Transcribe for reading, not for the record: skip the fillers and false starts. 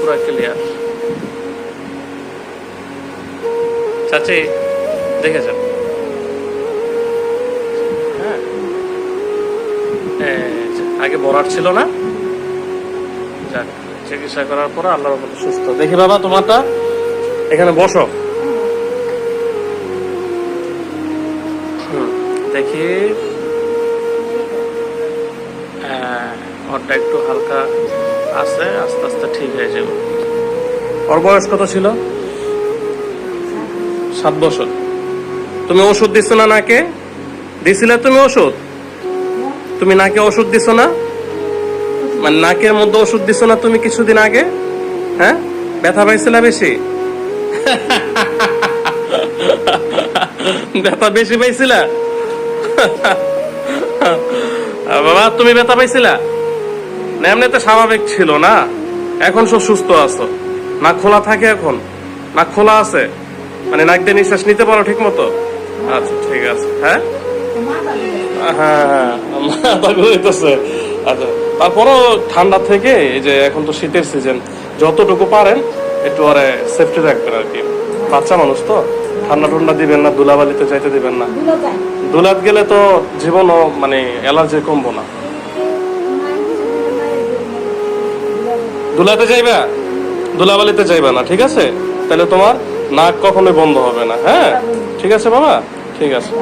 পুরো ক্লিয়ার। চাচি দেখে যান। হ্যাঁ, আগে বরাট ছিল না, যাক চিকিৎসা করার পর আল্লাহর রহমতে সুস্থ। দেখি বাবা তোমারটা, এখানে বসো। দেখি ওরটা একটু হালকা আছে, আস্তে আস্তে ঠিক হয়ে যাবে। ওর বয়স কত ছিল? 7 বছর। তুমি ওষুধ দিছো না নাকে? দিছিলে তুমি ওষুধ? তুমি নাকে ওষুধ দিছো না? মানে নাকের মধ্যে ওষুধ দিছো না তুমি কিছুদিন আগে? হ্যাঁ, ব্যথা পাইছিলা বেশি? ব্যথা বেশি পাইছিলা? বাবা তুমি ব্যথা পাইছিলা না? এমনিতে স্বাভাবিক ছিল না, এখন সব সুস্থ আছো। নাক খোলা থাকে এখন? নাক খোলা আছে মানে নাক দিয়ে নিঃশ্বাস নিতে পারো ঠিক মতো? আচ্ছা ঠিক আছে। হ্যাঁ হ্যাঁ হইতেছে। আচ্ছা, তারপরও ঠান্ডা থেকে এই যে এখন তো শীতের সিজন, যতটুকু পারেন একটু আরে সেফটি রাখবেন আর কি। বাচ্চা মানুষ তো, ঠান্ডা ঠান্ডা দিবেন না, ধুলাবালিতে যাইতে দিবেন না। ধুলাত গেলে তো জীবনও মানে অ্যালার্জি কমবো না। ধুলাতে যাইবা, ধুলাবালিতে যাইবা না, ঠিক আছে? তাহলে তোমার নাক কখনোই বন্ধ হবে না। হ্যাঁ ঠিক আছে বাবা, ঠিক আছে।